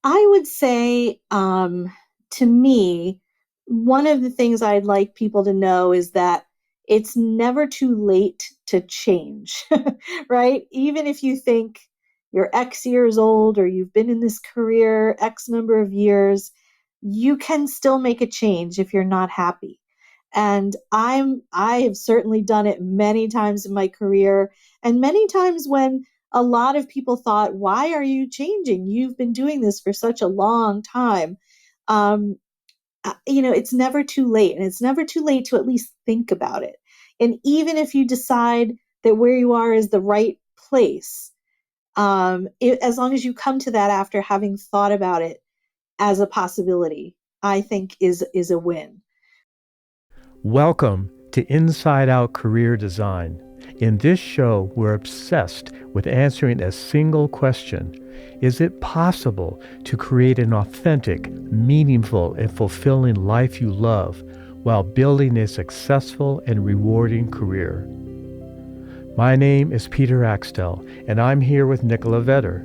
I would say, to me, one of the things I'd like people to know is that it's never too late to change, right? Even if you think you're X years old or you've been in this career X number of years, you can still make a change if you're not happy. And I have certainly done it many times in my career, and many times when a lot of people thought, why are you changing? You've been doing this for such a long time. Um, it's never too late, and it's never too late to at least think about it. And even if you decide that where you are is the right place, as long as you come to that after having thought about it as a possibility, I think is a win. Welcome to Inside Out Career Design. In this show, we're obsessed with answering a single question. Is it possible to create an authentic, meaningful, and fulfilling life you love while building a successful and rewarding career? My name is Peter Axtell, and I'm here with Nicola Vetter.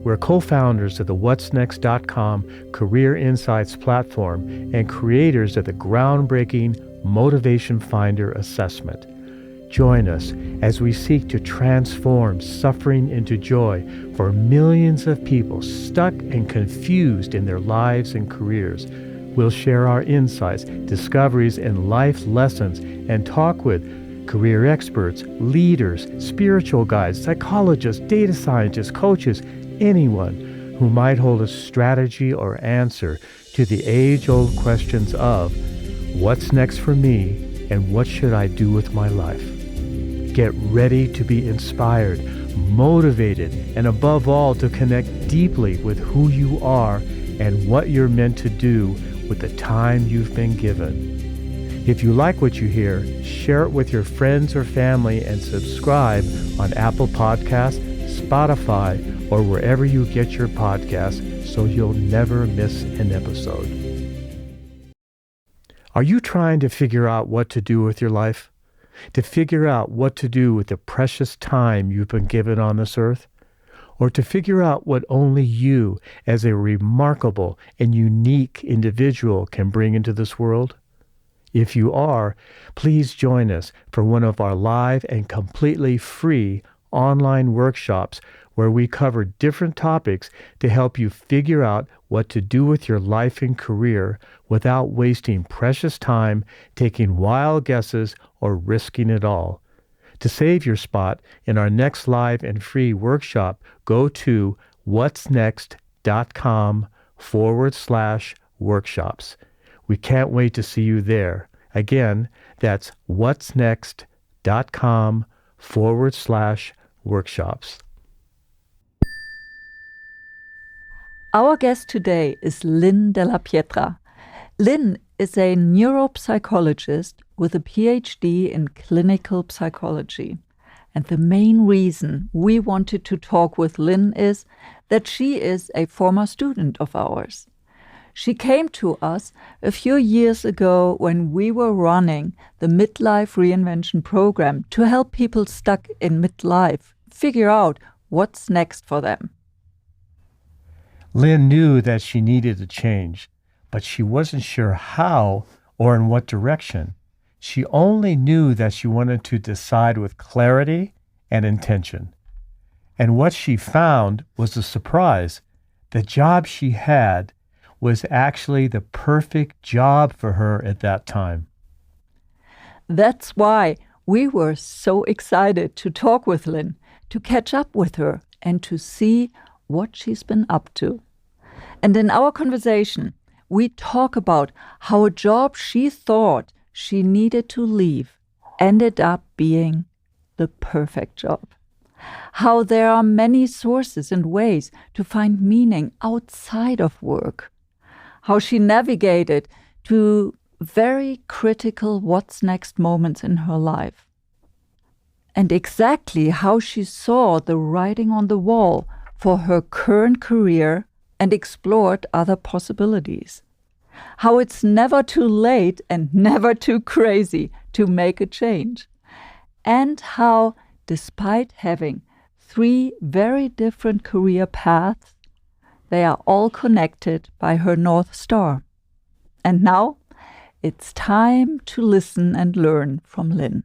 We're co-founders of the Whatsnext.com Career Insights platform and creators of the groundbreaking Motivation Finder assessment. Join us as we seek to transform suffering into joy for millions of people stuck and confused in their lives and careers. We'll share our insights, discoveries, and life lessons and talk with career experts, leaders, spiritual guides, psychologists, data scientists, coaches, anyone who might hold a strategy or answer to the age-old questions of what's next for me and what should I do with my life? Get ready to be inspired, motivated, and above all to connect deeply with who you are and what you're meant to do with the time you've been given. If you like what you hear, share it with your friends or family and subscribe on Apple Podcasts, Spotify, or wherever you get your podcasts so you'll never miss an episode. Are you trying to figure out what to do with your life? To figure out what to do with the precious time you've been given on this earth? Or to figure out what only you, as a remarkable and unique individual, can bring into this world? If you are, please join us for one of our live and completely free online workshops where we cover different topics to help you figure out what to do with your life and career without wasting precious time, taking wild guesses, or risking it all. To save your spot in our next live and free workshop, go to Whatsnext.com/workshops. We can't wait to see you there. Again, that's Whatsnext.com/workshops. Our guest today is Lynn DellaPietra. Lynn is a neuropsychologist with a PhD in clinical psychology. And the main reason we wanted to talk with Lynn is that she is a former student of ours. She came to us a few years ago when we were running the Midlife Reinvention program to help people stuck in midlife figure out what's next for them. Lynn knew that she needed a change, but she wasn't sure how or in what direction. She only knew that she wanted to decide with clarity and intention. And what she found was a surprise. The job she had was actually the perfect job for her at that time. That's why we were so excited to talk with Lynn, to catch up with her, and to see what she's been up to. And in our conversation, we talk about how a job she thought she needed to leave ended up being the perfect job. How there are many sources and ways to find meaning outside of work. How she navigated to very critical what's next moments in her life. And exactly how she saw the writing on the wall for her current career and explored other possibilities. How it's never too late and never too crazy to make a change. And how, despite having 3 very different career paths, they are all connected by her North Star. And now it's time to listen and learn from Lynn.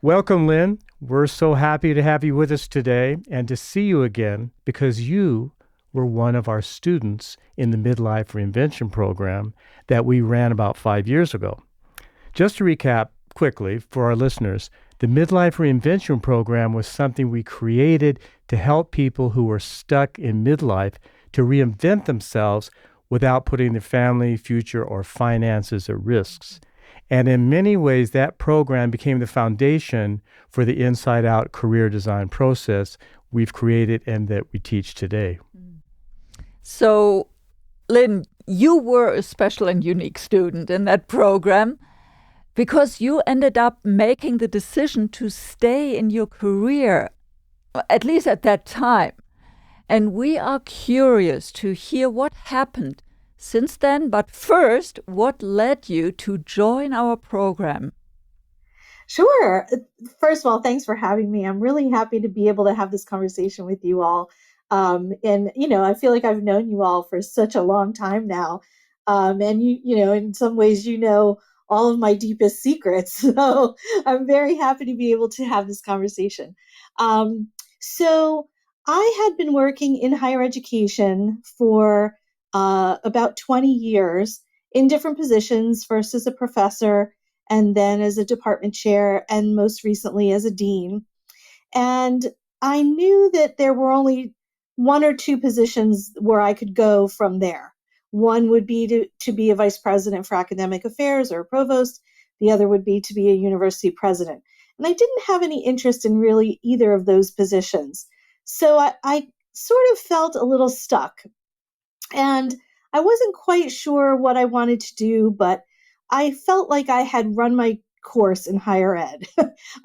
Welcome, Lynn. We're so happy to have you with us today and to see you again because you were one of our students in the Midlife Reinvention program that we ran about 5 years ago. Just to recap quickly for our listeners, the Midlife Reinvention program was something we created to help people who were stuck in midlife to reinvent themselves without putting their family, future, or finances at risks. And in many ways, that program became the foundation for the inside-out career design process we've created and that we teach today. So, Lynn, you were a special and unique student in that program because you ended up making the decision to stay in your career, at least at that time. And we are curious to hear what happened since then, but first, what led you to join our program? Sure. First of all, thanks for having me. I'm really happy to be able to have this conversation with you all. I feel like I've known you all for such a long time now. And in some ways, all of my deepest secrets. So I'm very happy to be able to have this conversation. So I had been working in higher education for about 20 years in different positions, first as a professor and then as a department chair and most recently as a dean. And I knew that there were only one or two positions where I could go from there. One would be to be a vice president for academic affairs or a provost. The other would be to be a university president. And I didn't have any interest in really either of those positions. So I sort of felt a little stuck. And I wasn't quite sure what I wanted to do, but I felt like I had run my course in higher ed.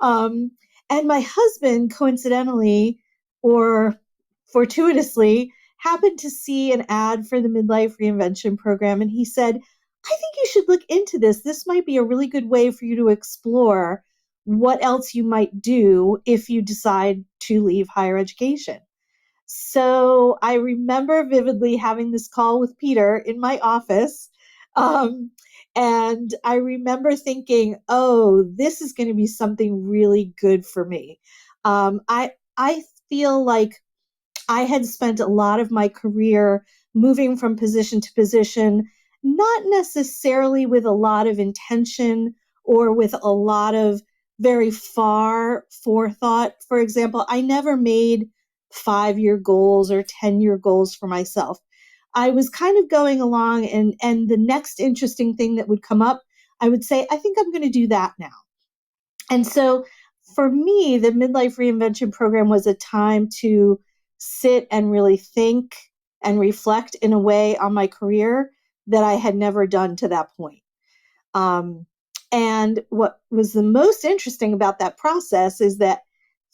And my husband, coincidentally or fortuitously, happened to see an ad for the Midlife Reinvention program. And he said, I think you should look into this. This might be a really good way for you to explore what else you might do if you decide to leave higher education. So I remember vividly having this call with Peter in my office. And I remember thinking, oh, this is going to be something really good for me. I feel like I had spent a lot of my career moving from position to position, not necessarily with a lot of intention or with a lot of very far forethought. For example, I never made 5-year goals or 10-year goals for myself. I was kind of going along and the next interesting thing that would come up, I would say, I think I'm going to do that now. And so for me, the Midlife Reinvention program was a time to sit and really think and reflect in a way on my career that I had never done to that point. And what was the most interesting about that process is that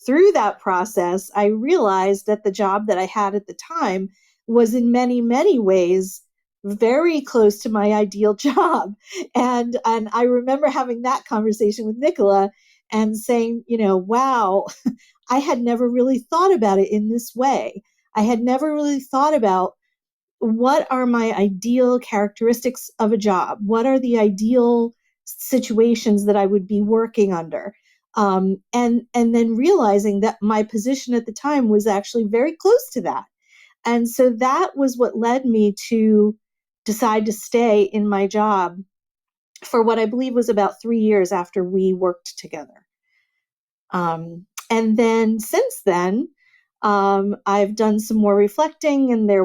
through that process, I realized that the job that I had at the time was in many, many ways very close to my ideal job. And I remember having that conversation with Nicola and saying, wow, I had never really thought about it in this way. I had never really thought about what are my ideal characteristics of a job? What are the ideal situations that I would be working under? And then realizing that my position at the time was actually very close to that. And so that was what led me to decide to stay in my job for what I believe was about 3 years after we worked together. And then since then, I've done some more reflecting, and there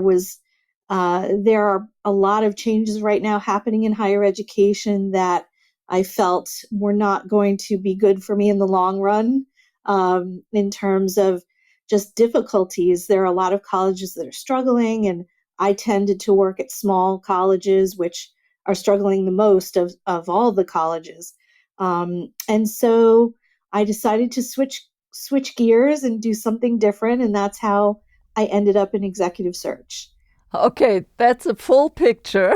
are a lot of changes right now happening in higher education that I felt were not going to be good for me in the long run, in terms of just difficulties. There are a lot of colleges that are struggling, and I tended to work at small colleges, which are struggling the most of all the colleges. And so I decided to switch gears and do something different, and that's how I ended up in executive search. Okay, that's a full picture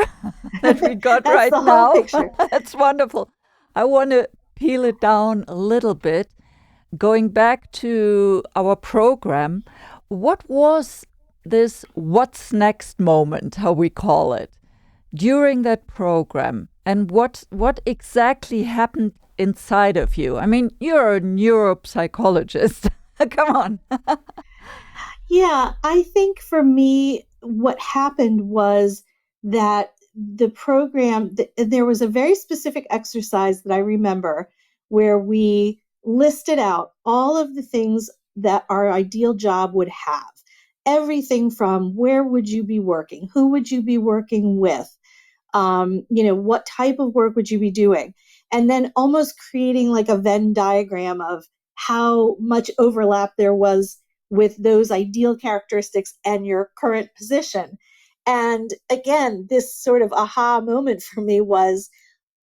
that we got That's right the now. whole picture. That's wonderful. I want to peel it down a little bit. Going back to our program, what was this what's next moment, how we call it, during that program, and what exactly happened inside of you? I mean, you're a neuropsychologist. Come on. Yeah, I think for me, what happened was that the program, there was a very specific exercise that I remember where we listed out all of the things that our ideal job would have. Everything from where would you be working? Who would you be working with? What type of work would you be doing? And then almost creating like a Venn diagram of how much overlap there was with those ideal characteristics and your current position. And again, this sort of aha moment for me was,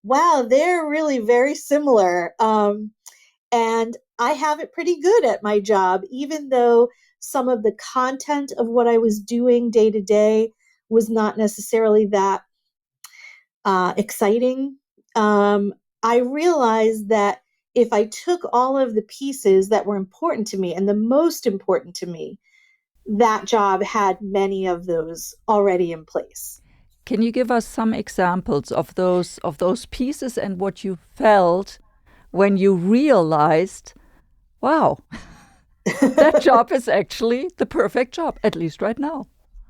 wow, they're really very similar. And I have it pretty good at my job, even though some of the content of what I was doing day to day was not necessarily that exciting. I realized that if I took all of the pieces that were important to me and the most important to me, that job had many of those already in place. Can you give us some examples of those pieces and what you felt when you realized, wow, that job is actually the perfect job, at least right now?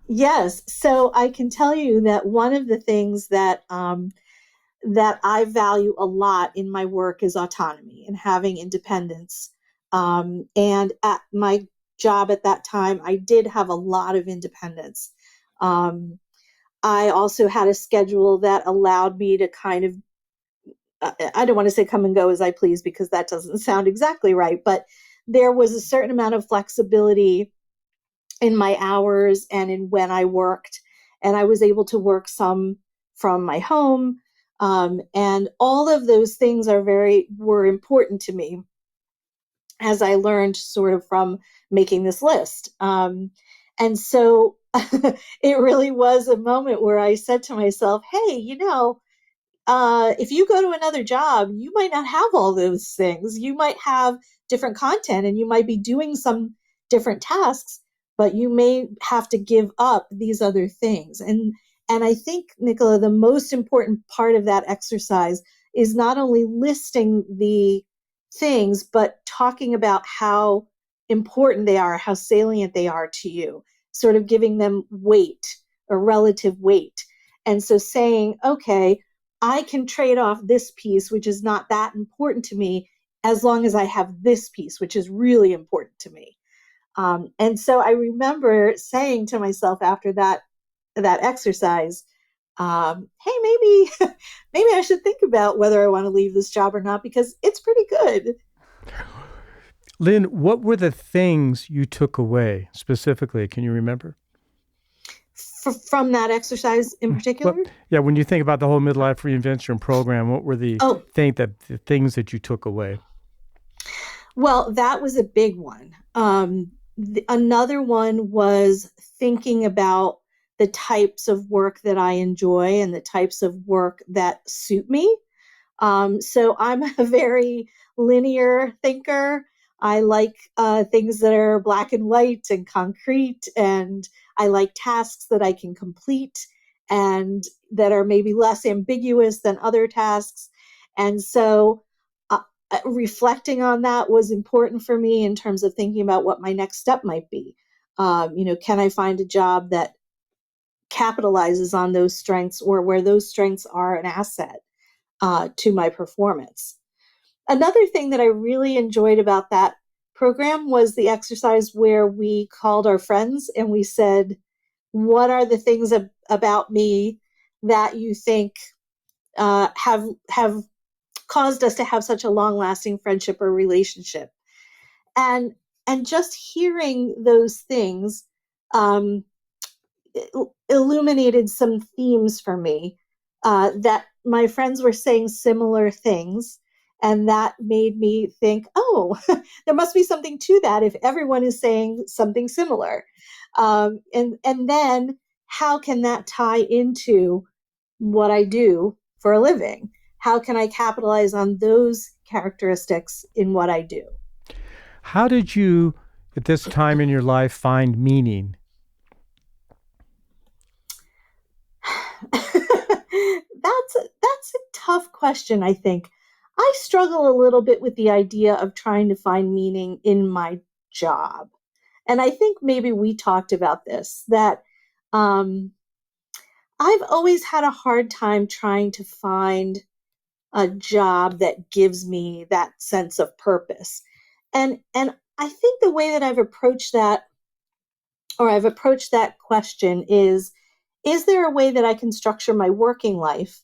Yes. So I can tell you that one of the things that I value a lot in my work is autonomy and having independence. And at my job at that time, I did have a lot of independence. Um, I also had a schedule that allowed me to kind of, I don't want to say come and go as I please because that doesn't sound exactly right, but there was a certain amount of flexibility in my hours and in when I worked. And I was able to work some from my home. And all of those things were important to me as I learned sort of from making this list. And so it really was a moment where I said to myself, hey, if you go to another job, you might not have all those things. You might have different content and you might be doing some different tasks, but you may have to give up these other things. And I think, Nicola, the most important part of that exercise is not only listing the things, but talking about how important they are, how salient they are to you, sort of giving them weight or relative weight. And so saying, okay, I can trade off this piece, which is not that important to me, as long as I have this piece, which is really important to me. And so I remember saying to myself after that exercise, hey, maybe maybe I should think about whether I want to leave this job or not because it's pretty good. Lynn, what were the things you took away specifically? Can you remember? From that exercise in particular? Well, yeah, when you think about the whole midlife reinvention program, what were the Oh, things that you took away? well, that was a big one. Another one was thinking about the types of work that I enjoy and the types of work that suit me. So I'm a very linear thinker. I like things that are black and white and concrete, and I like tasks that I can complete and that are maybe less ambiguous than other tasks. And so reflecting on that was important for me in terms of thinking about what my next step might be. Can I find a job that capitalizes on those strengths or where those strengths are an asset to my performance? Another thing that I really enjoyed about that program was the exercise where we called our friends and we said, what are the things about me that you think have caused us to have such a long-lasting friendship or relationship? And just hearing those things um, illuminated some themes for me that my friends were saying similar things. And that made me think, oh, there must be something to that if everyone is saying something similar. And then how can that tie into what I do for a living? How can I capitalize on those characteristics in what I do? How did you, at this time in your life, find meaning? tough question, I think. I struggle a little bit with the idea of trying to find meaning in my job. And I think maybe we talked about this, that um, I've always had a hard time trying to find a job that gives me that sense of purpose. And I think the way that I've approached that question is there a way that I can structure my working life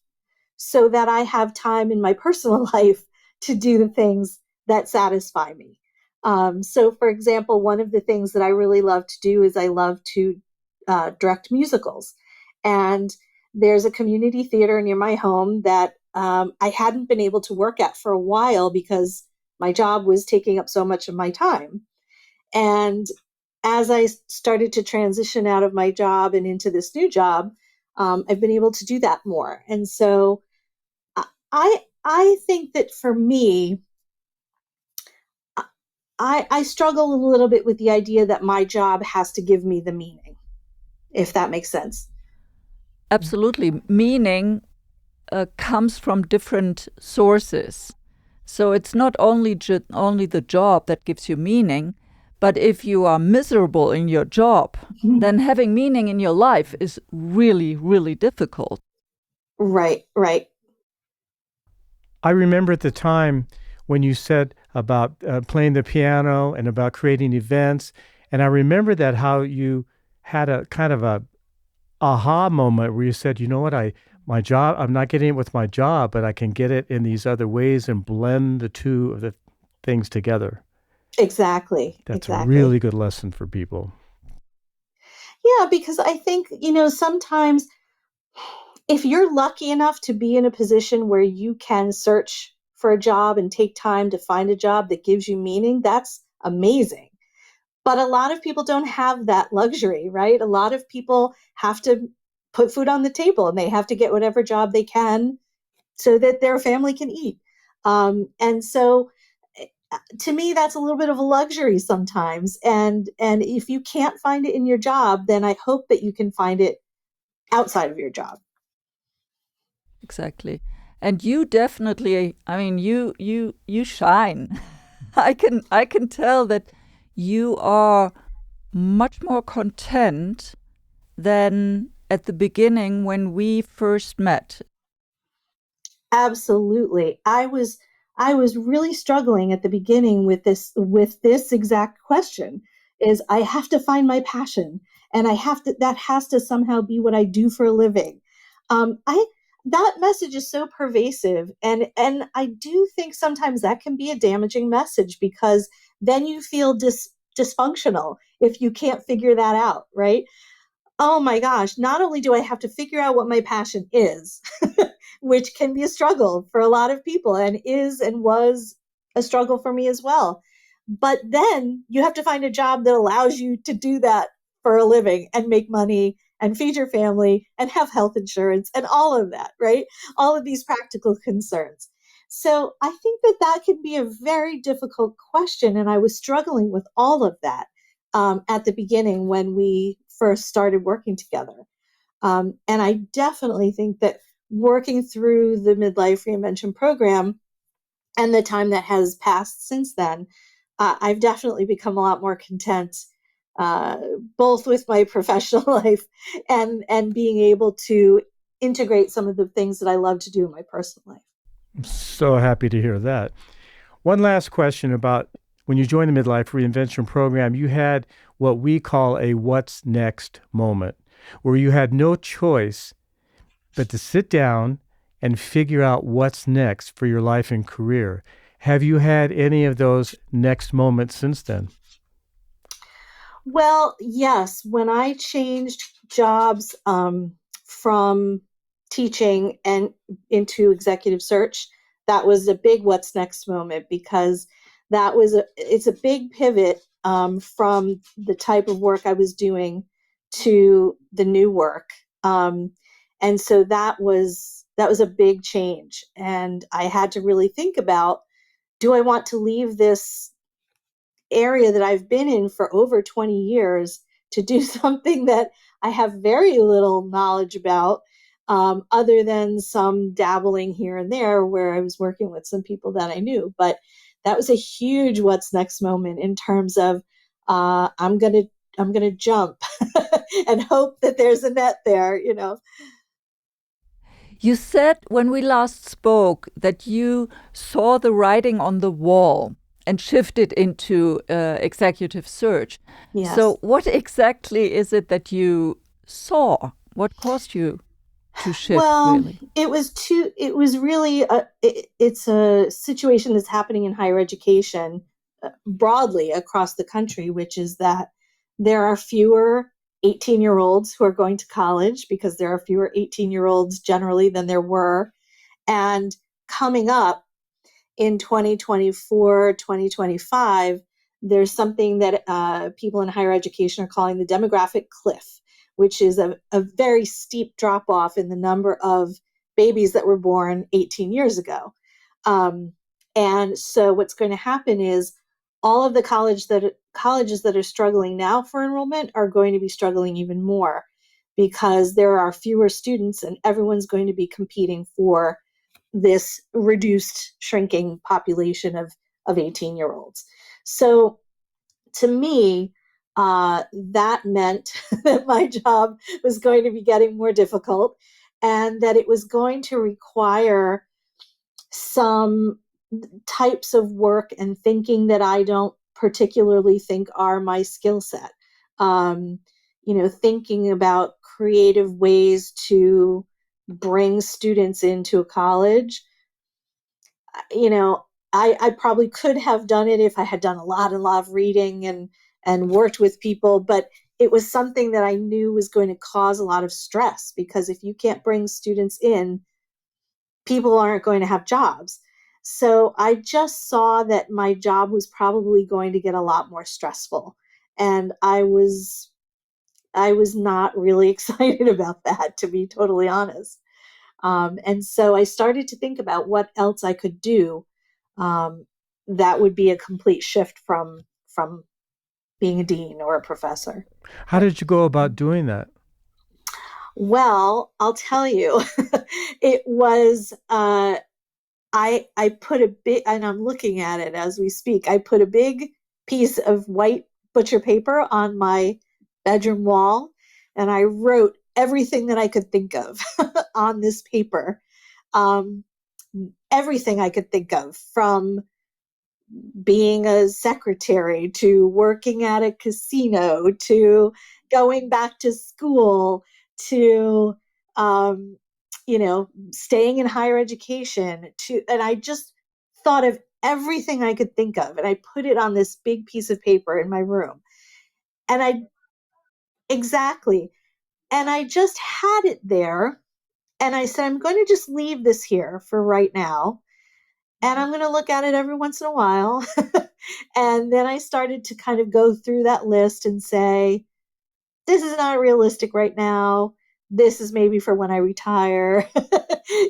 so that I have time in my personal life to do the things that satisfy me? So, for example, one of the things that I really love to do is I love to direct musicals. And there's a community theater near my home that I hadn't been able to work at for a while because my job was taking up so much of my time. And as I started to transition out of my job and into this new job, I've been able to do that more. And so I think that for me, I struggle a little bit with the idea that my job has to give me the meaning, if that makes sense. Absolutely. Meaning comes from different sources. So it's not only the job that gives you meaning, but if you are miserable in your job, then having meaning in your life is really, really difficult. Right, right. I remember at the time when you said about playing the piano and about creating events, and I remember that how you had a kind of a aha moment where you said, you know what, my job, I'm not getting it with my job, but I can get it in these other ways and blend the two of the things together. Exactly, That's a exactly. really good lesson for people. Yeah, because I think, sometimes if you're lucky enough to be in a position where you can search for a job and take time to find a job that gives you meaning, that's amazing. But a lot of people don't have that luxury, right? A lot of people have to put food on the table and they have to get whatever job they can so that their family can eat. And so to me, that's a little bit of a luxury sometimes. And if you can't find it in your job, then I hope that you can find it outside of your job. Exactly. And you definitely, I mean, you shine. I can tell that you are much more content than at the beginning when we first met. Absolutely. I was really struggling at the beginning with this exact question is I have to find my passion and I have to that has to somehow be what I do for a living. I That message is so pervasive and I do think sometimes that can be a damaging message because then you feel dysfunctional if you can't figure that out, right? Oh my gosh, not only do I have to figure out what my passion is, which can be a struggle for a lot of people and is and was a struggle for me as well. But then you have to find a job that allows you to do that for a living and make money and feed your family and have health insurance and all of that, right? All of these practical concerns. So I think that that can be a very difficult question. And I was struggling with all of that at the beginning when we first started working together. And I definitely think that working through the midlife reinvention program and the time that has passed since then, I've definitely become a lot more content, uh, both with my professional life and being able to integrate some of the things that I love to do in my personal life. I'm so happy to hear that. One last question about when you joined the Midlife Reinvention Program, you had what we call a what's next moment, where you had no choice but to sit down and figure out what's next for your life and career. Have you had any of those next moments since then? Well, yes. When I changed jobs from teaching and into executive search, that was a big what's next moment because it's a big pivot from the type of work I was doing to the new work. And so that was a big change. And I had to really think about, do I want to leave this area that I've been in for over 20 years to do something that I have very little knowledge about, other than some dabbling here and there where I was working with some people that I knew. But that was a huge what's next moment in terms of I'm gonna jump and hope that there's a net there, you know. You said when we last spoke that you saw the writing on the wall and shifted into executive search. Yes. So, what exactly is it that you saw? What caused you to shift, Well, really? it was really it's a situation that's happening in higher education broadly across the country, which is that there are fewer 18-year-olds who are going to college because there are fewer 18-year-olds generally than there were. And coming up in 2024, 2025, there's something that people in higher education are calling the demographic cliff, which is a very steep drop off in the number of babies that were born 18 years ago. And so what's going to happen is all of the colleges that are struggling now for enrollment are going to be struggling even more because there are fewer students and everyone's going to be competing for this reduced shrinking population of 18-year-olds. So to me, that meant that my job was going to be getting more difficult and that it was going to require some types of work and thinking that I don't particularly think are my skill set. Um, thinking about creative ways to bring students into a college. you know, I probably could have done it if I had done a lot of reading and worked with people, but it was something that I knew was going to cause a lot of stress because if you can't bring students in, people aren't going to have jobs. So I just saw that my job was probably going to get a lot more stressful. And I was not really excited about that, to be totally honest. And so I started to think about what else I could do um, that would be a complete shift from being a dean or a professor. How did you go about doing that? Well, I'll tell you, it was I put a big, and I'm looking at it as we speak. I put a big piece of white butcher paper on my bedroom wall, and I wrote everything that I could think of on this paper. Um, Everything I could think of, from being a secretary to working at a casino to going back to school to staying in higher education and I just thought of everything I could think of and I put it on this big piece of paper in my room. And I exactly. And I just had it there and I said, I'm going to just leave this here for right now. And I'm going to look at it every once in a while. And then I started to kind of go through that list and say, this is not realistic right now. This is maybe for when I retire,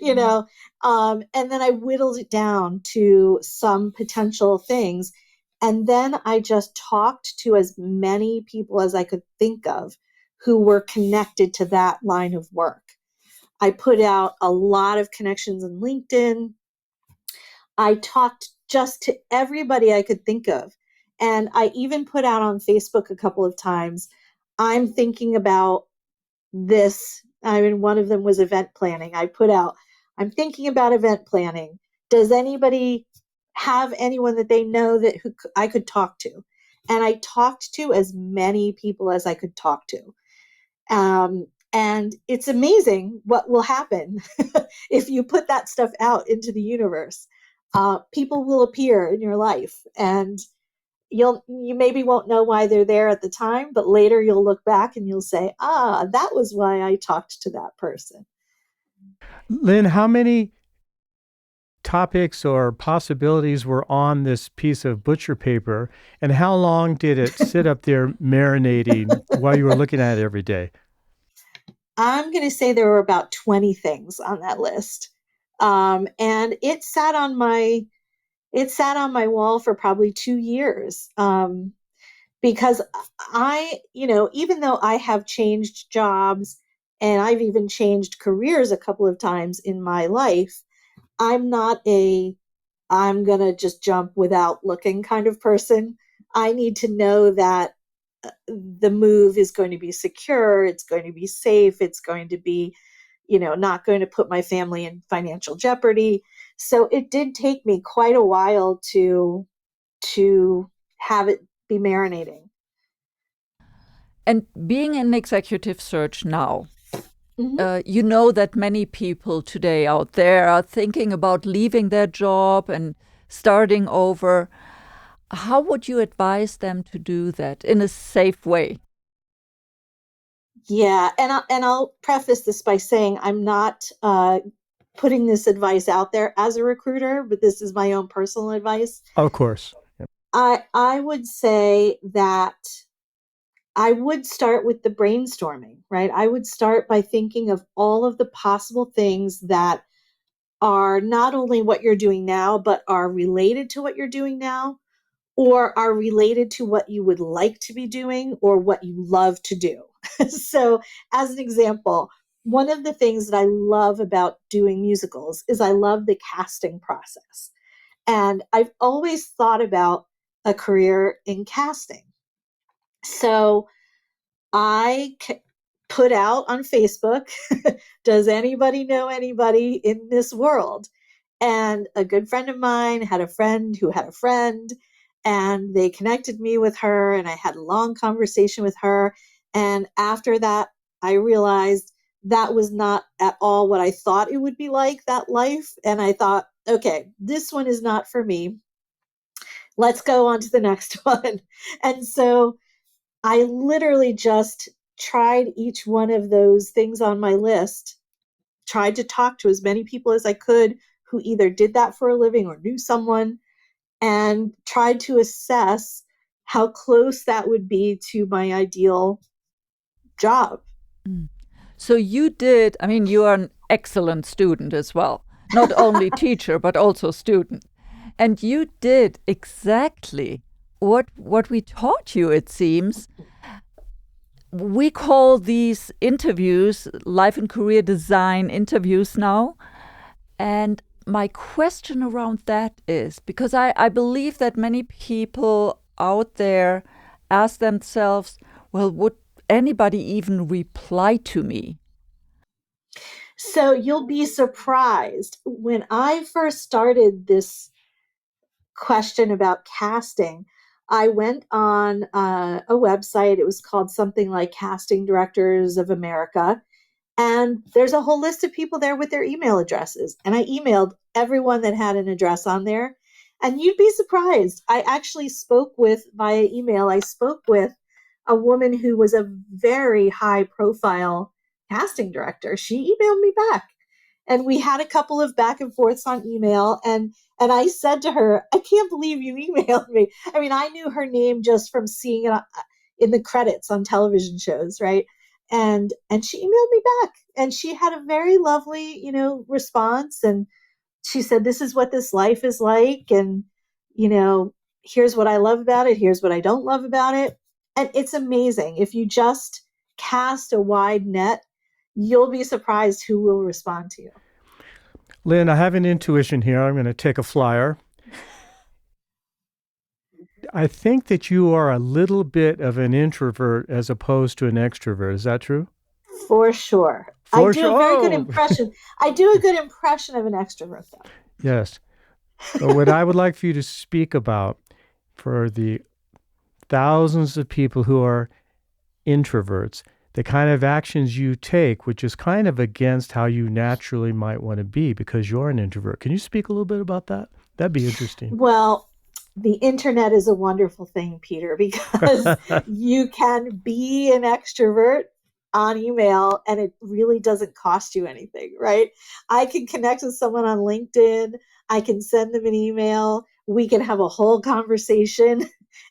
you know. And then I whittled it down to some potential things. And then I just talked to as many people as I could think of who were connected to that line of work. I put out a lot of connections in LinkedIn. I talked just to everybody I could think of. And I even put out on Facebook a couple of times, I'm thinking about this. I mean, one of them was event planning. I put out, I'm thinking about event planning. Does anybody have anyone that they know that who I could talk to? And I talked to as many people as I could talk to. And it's amazing what will happen if you put that stuff out into the universe. People will appear in your life, and you maybe won't know why they're there at the time, but later you'll look back and you'll say, that was why I talked to that person. Lynn, how many topics or possibilities were on this piece of butcher paper, and how long did it sit up there marinating while you were looking at it every day? I'm going to say there were about 20 things on that list. And it sat on my wall for probably 2 years. Because even though I have changed jobs and I've even changed careers a couple of times in my life. I'm not I'm going to just jump without looking kind of person. I need to know that the move is going to be secure, it's going to be safe, it's going to be, not going to put my family in financial jeopardy. So it did take me quite a while to have it be marinating. And being in executive search now, Mm-hmm. you know that many people today out there are thinking about leaving their job and starting over. How would you advise them to do that in a safe way? Yeah, and I'll preface this by saying I'm not putting this advice out there as a recruiter, but this is my own personal advice. Of course. I would say that I would start with the brainstorming, right? I would start by thinking of all of the possible things that are not only what you're doing now, but are related to what you're doing now, or are related to what you would like to be doing or what you love to do. So, as an example, one of the things that I love about doing musicals is I love the casting process. And I've always thought about a career in casting. So, I put out on Facebook, does anybody know anybody in this world? And a good friend of mine had a friend who had a friend, and they connected me with her, and I had a long conversation with her. And after that, I realized that was not at all what I thought it would be like, that life. And I thought, okay, this one is not for me. Let's go on to the next one. And so I literally just tried each one of those things on my list, tried to talk to as many people as I could who either did that for a living or knew someone, and tried to assess how close that would be to my ideal job. Mm. So you did, I mean, you are an excellent student as well, not only teacher, but also student. And you did exactly what we taught you, it seems. We call these interviews life and career design interviews now. And my question around that is because I believe that many people out there ask themselves, well, would anybody even reply to me? So you'll be surprised. When I first started this question about casting, I went on a website. It was called something like Casting Directors of America. And there's a whole list of people there with their email addresses. And I emailed everyone that had an address on there. And you'd be surprised. I actually spoke with, via email, I spoke with a woman who was a very high profile casting director. She emailed me back. And we had a couple of back and forths on email. And I said to her, I can't believe you emailed me. I mean, I knew her name just from seeing it in the credits on television shows, right? And she emailed me back, and she had a very lovely, response. And she said, this is what this life is like, and you know here's what I love about it, here's what I don't love about it. And it's amazing. If you just cast a wide net, you'll be surprised who will respond to you. Lynn, I have an intuition here. I'm going to take a flyer. I think that you are a little bit of an introvert as opposed to an extrovert. Is that true? For sure. I For do sure. a very good Oh, impression. I do a good impression of an extrovert, though. yes. But what I would like for you to speak about for the thousands of people who are introverts, the kind of actions you take, which is kind of against how you naturally might want to be because you're an introvert. Can you speak a little bit about that? That'd be interesting. Well, the internet is a wonderful thing, Peter, because you can be an extrovert on email and it really doesn't cost you anything, right? I can connect with someone on LinkedIn, I can send them an email, we can have a whole conversation,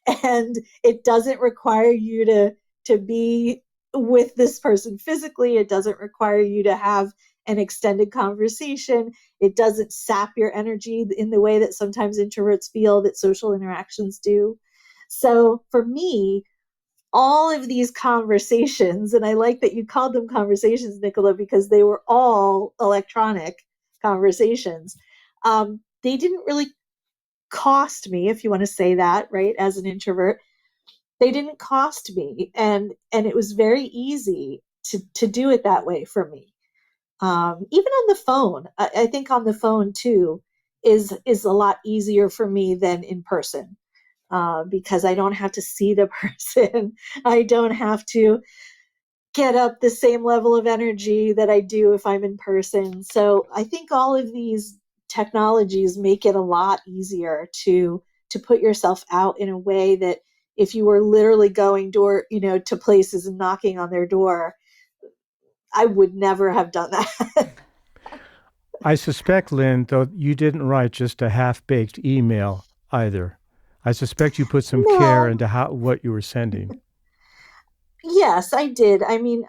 and it doesn't require you to be with this person physically. It doesn't require you to have an extended conversation. It doesn't sap your energy in the way that sometimes introverts feel that social interactions do. So for me, all of these conversations, and I like that you called them conversations, Nicola, because they were all electronic conversations. They didn't really cost me, if you want to say that, right? As an introvert, they didn't cost me, and it was very easy to do it that way for me. Even on the phone, I think on the phone too is a lot easier for me than in person, because I don't have to see the person. I don't have to get up the same level of energy that I do if I'm in person. So I think all of these technologies make it a lot easier to put yourself out in a way that if you were literally going to places and knocking on their door, I would never have done that. I suspect, Lynn, though you didn't write just a half-baked email either. I suspect you put some care No, into what you were sending. yes, I did. I mean,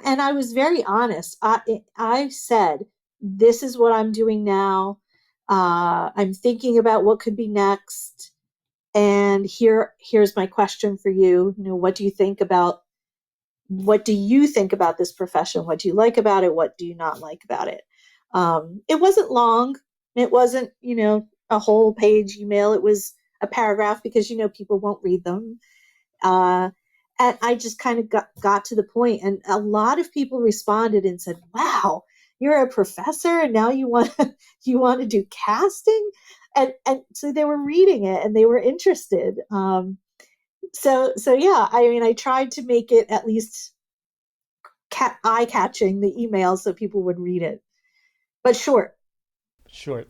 and I was very honest. I said, this is what I'm doing now. I'm thinking about what could be next. And here's my question for you. What do you think about this profession? What do you like about it? What do you not like about it? It wasn't long. It wasn't, a whole page email. It was a paragraph because, people won't read them. Uh, and I just kind of got to the point, and a lot of people responded and said, "Wow, you're a professor, and now you want to do casting," and so they were reading it and they were interested. So yeah, I mean, I tried to make it at least eye catching, the email, so people would read it, but short. Short.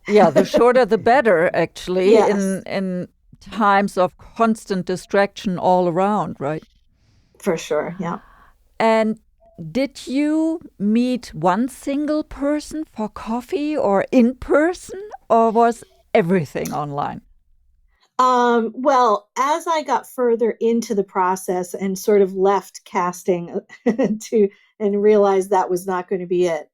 Yeah, the shorter the better, actually, Yes, in times of constant distraction all around, right? for sure. Yeah. And did you meet one single person for coffee or in person, or was everything online? Well, as I got further into the process and sort of left casting to and realized that was not going to be it,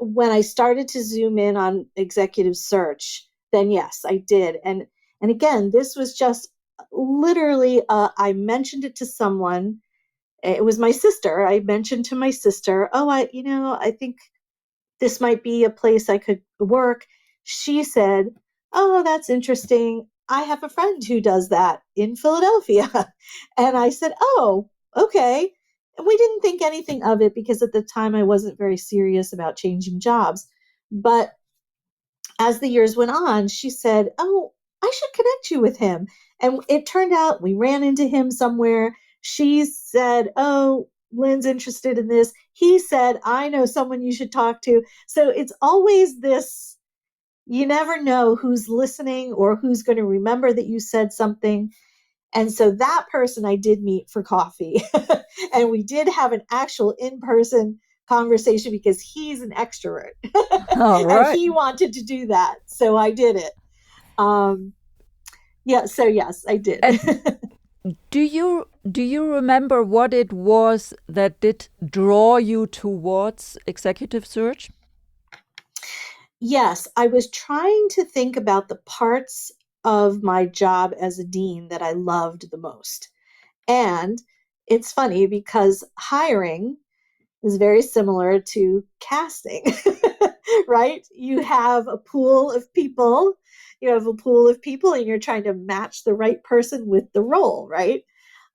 when I started to zoom in on executive search, then yes, I did. And again, this was just literally, I mentioned it to someone. It was my sister. I mentioned to my sister, "Oh, I think this might be a place I could work." She said, "Oh, that's interesting. I have a friend who does that in Philadelphia." And I said, "Oh, okay." And we didn't think anything of it because at the time I wasn't very serious about changing jobs. But as the years went on, she said, "Oh, I should connect you with him." And it turned out we ran into him somewhere. She said, "Oh, Lynn's interested in this." He said, "I know someone you should talk to." So it's always this, you never know who's listening or who's going to remember that you said something. And so that person I did meet for coffee. And we did have an actual in person conversation because he's an extrovert All and right. he wanted to do that. So I did it. Um, yeah, so yes, I did. And do you remember what it was that did draw you towards executive search? Yes, I was trying to think about the parts of my job as a dean that I loved the most. And it's funny because hiring is very similar to casting, right? You have a pool of people, and you're trying to match the right person with the role, right?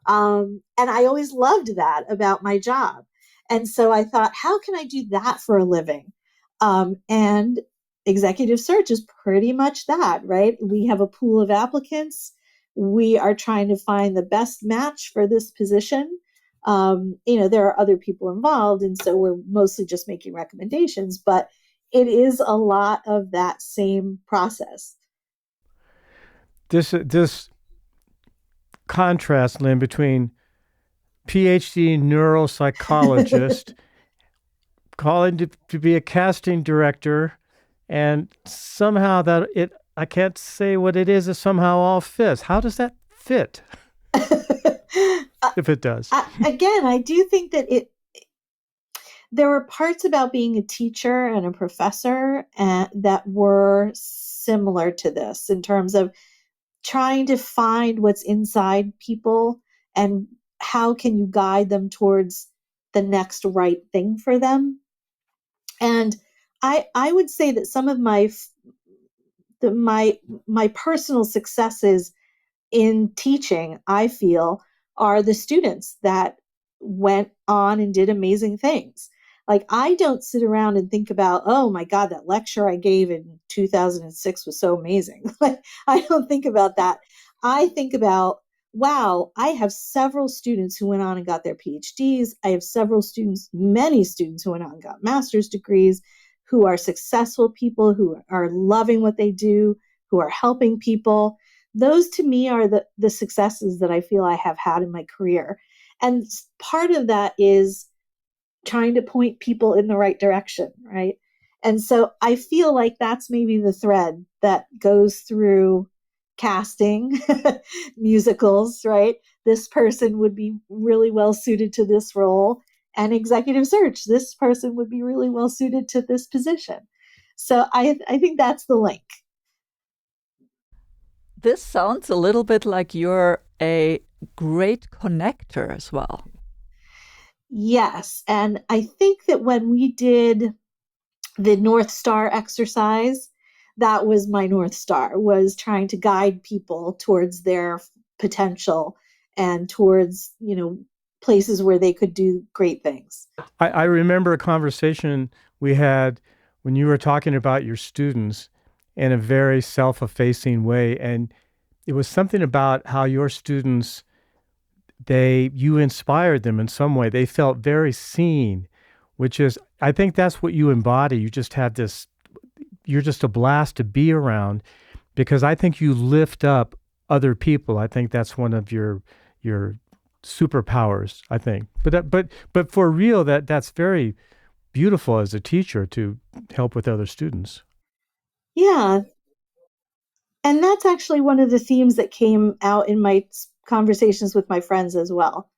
And I always loved that about my job. And so I thought, how can I do that for a living? And executive search is pretty much that, right? We have a pool of applicants. We are trying to find the best match for this position. There are other people involved, and so we're mostly just making recommendations, but it is a lot of that same process. This contrast, Lynn, between PhD neuropsychologist calling to be a casting director, and somehow that it I can't say what it is somehow all fits. How does that fit, if it does? Again, I do think that there were parts about being a teacher and a professor that were similar to this in terms of trying to find what's inside people and how can you guide them towards the next right thing for them. And I would say that some of my personal successes in teaching, I feel, are the students that went on and did amazing things. Like, I don't sit around and think about, oh my God, that lecture I gave in 2006 was so amazing. Like, I don't think about that. I think about, wow, I have several students who went on and got their PhDs. I have several students, many students who went on and got master's degrees, who are successful people, who are loving what they do, who are helping people. Those to me are the successes that I feel I have had in my career. And part of that is trying to point people in the right direction, right? And so I feel like that's maybe the thread that goes through casting, musicals, right? This person would be really well suited to this role, and executive search. This person would be really well suited to this position. So I think that's the link. This sounds a little bit like you're a great connector as well. Yes. And I think that when we did the North Star exercise, that was my North Star, was trying to guide people towards their potential and towards, places where they could do great things. I remember a conversation we had when you were talking about your students in a very self-effacing way. And it was something about how your students, you inspired them in some way. They felt very seen, which is, I think that's what you embody. You just have this, you're just a blast to be around, because I think you lift up other people. I think that's one of your superpowers, I think. But for real, that's very beautiful as a teacher to help with other students. Yeah. And that's actually one of the themes that came out in my conversations with my friends as well,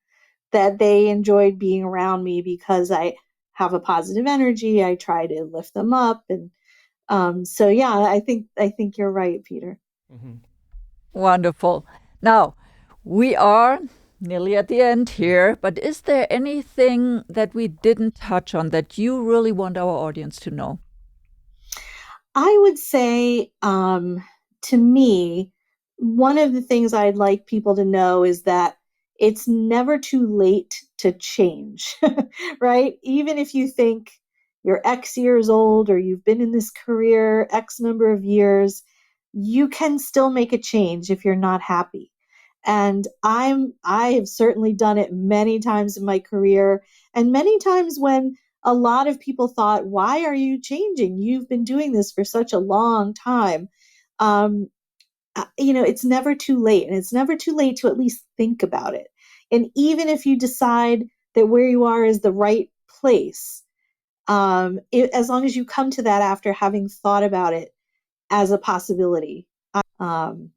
that they enjoyed being around me because I have a positive energy. I try to lift them up. And so, yeah, I think you're right, Peter. Mm-hmm. Wonderful. Now, we are nearly at the end here, but is there anything that we didn't touch on that you really want our audience to know? I would say, to me, one of the things I'd like people to know is that it's never too late to change, right? Even if you think you're X years old or you've been in this career X number of years, you can still make a change if you're not happy. And I have certainly done it many times in my career, and many times when a lot of people thought, why are you changing? You've been doing this for such a long time. Um, it's never too late, and it's never too late to at least think about it. And even if you decide that where you are is the right place, as long as you come to that after having thought about it as a possibility. Um,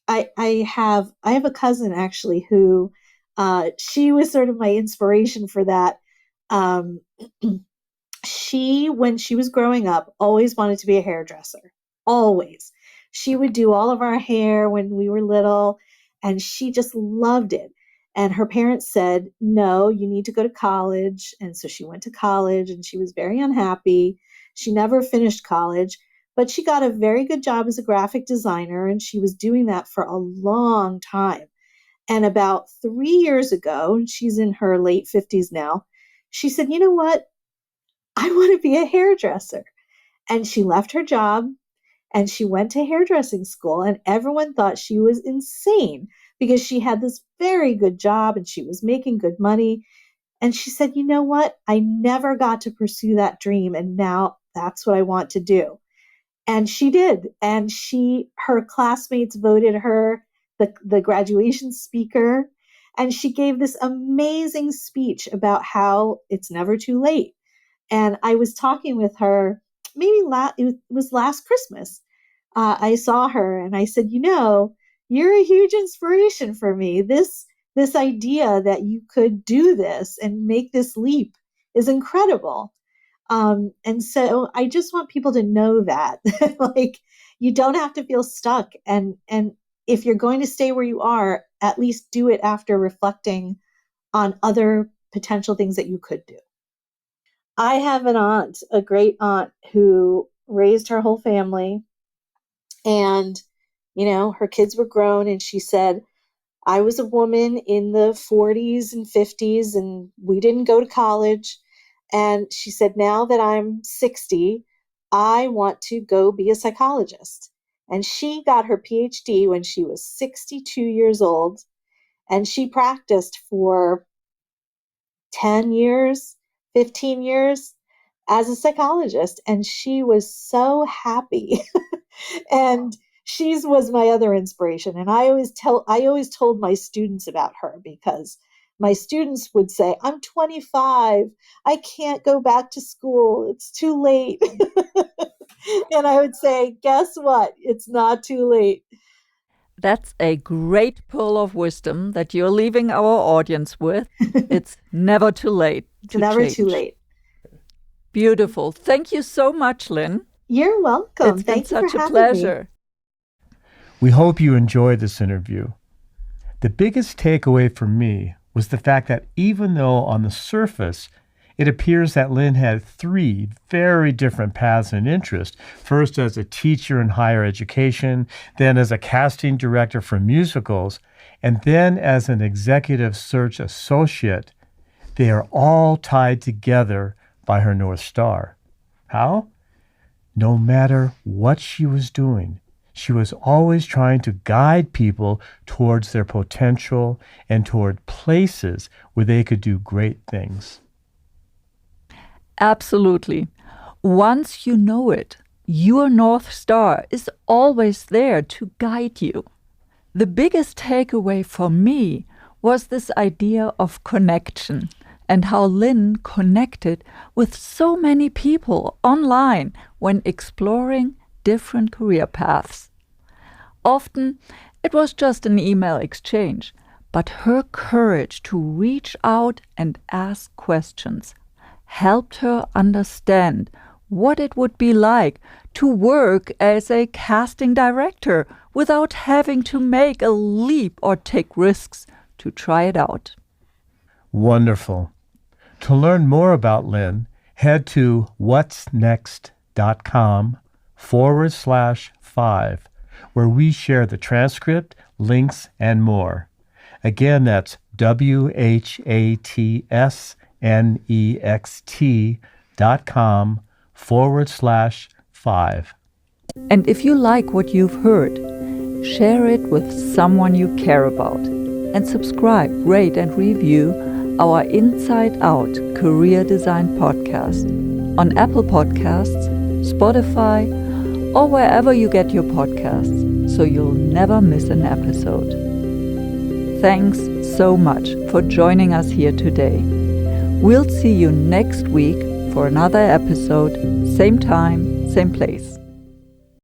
I have a cousin actually who she was sort of my inspiration for that. Um, when she was growing up, always wanted to be a hairdresser. Always. She would do all of our hair when we were little, and she just loved it. And her parents said, no, you need to go to college. And so she went to college, and she was very unhappy. She never finished college, but she got a very good job as a graphic designer, and she was doing that for a long time. And about 3 years ago, and she's in her late 50s now, she said, you know what? I want to be a hairdresser. And she left her job and she went to hairdressing school, and everyone thought she was insane because she had this very good job and she was making good money. And she said, you know what? I never got to pursue that dream, and now that's what I want to do. And she did. And her classmates voted her the graduation speaker. And she gave this amazing speech about how it's never too late. And I was talking with her, maybe it was last Christmas. I saw her and I said, you're a huge inspiration for me. This idea that you could do this and make this leap is incredible. And so I just want people to know that, like, you don't have to feel stuck. And if you're going to stay where you are, at least do it after reflecting on other potential things that you could do. I have an aunt, a great aunt, who raised her whole family, and, her kids were grown, and she said, I was a woman in the 40s and 50s, and we didn't go to college. And she said, now that I'm 60, I want to go be a psychologist. And she got her PhD when she was 62 years old. And she practiced for 10 years, 15 years as a psychologist. And she was so happy. And she was my other inspiration. And I always told my students about her, because my students would say, I'm 25. I can't go back to school. It's too late. And I would say, guess what? It's not too late. That's a great pearl of wisdom that you're leaving our audience with. It's never too late to Never change. too late. Beautiful. Thank you so much, Lynn. You're welcome. It's been Thank you for such a having pleasure. We hope you enjoyed this interview. The biggest takeaway for me was the fact that even though on the surface it appears that Lynn had 3 very different paths and interests, first as a teacher in higher education, then as a casting director for musicals, and then as an executive search associate, they are all tied together by her North Star. How? No matter what she was doing, she was always trying to guide people towards their potential and toward places where they could do great things. Absolutely. Once you know it, your North Star is always there to guide you. The biggest takeaway for me was this idea of connection and how Lynn connected with so many people online when exploring different career paths. Often, it was just an email exchange, but her courage to reach out and ask questions helped her understand what it would be like to work as a casting director without having to make a leap or take risks to try it out. Wonderful. To learn more about Lynn, head to Whatsnext.com/5, where we share the transcript, links, and more. Again, that's WHATSNEXT.com/5. And if you like what you've heard, share it with someone you care about. And subscribe, rate, and review our Inside Out Career Design podcast on Apple Podcasts, Spotify, or wherever you get your podcasts, so you'll never miss an episode. Thanks so much for joining us here today. We'll see you next week for another episode, same time, same place.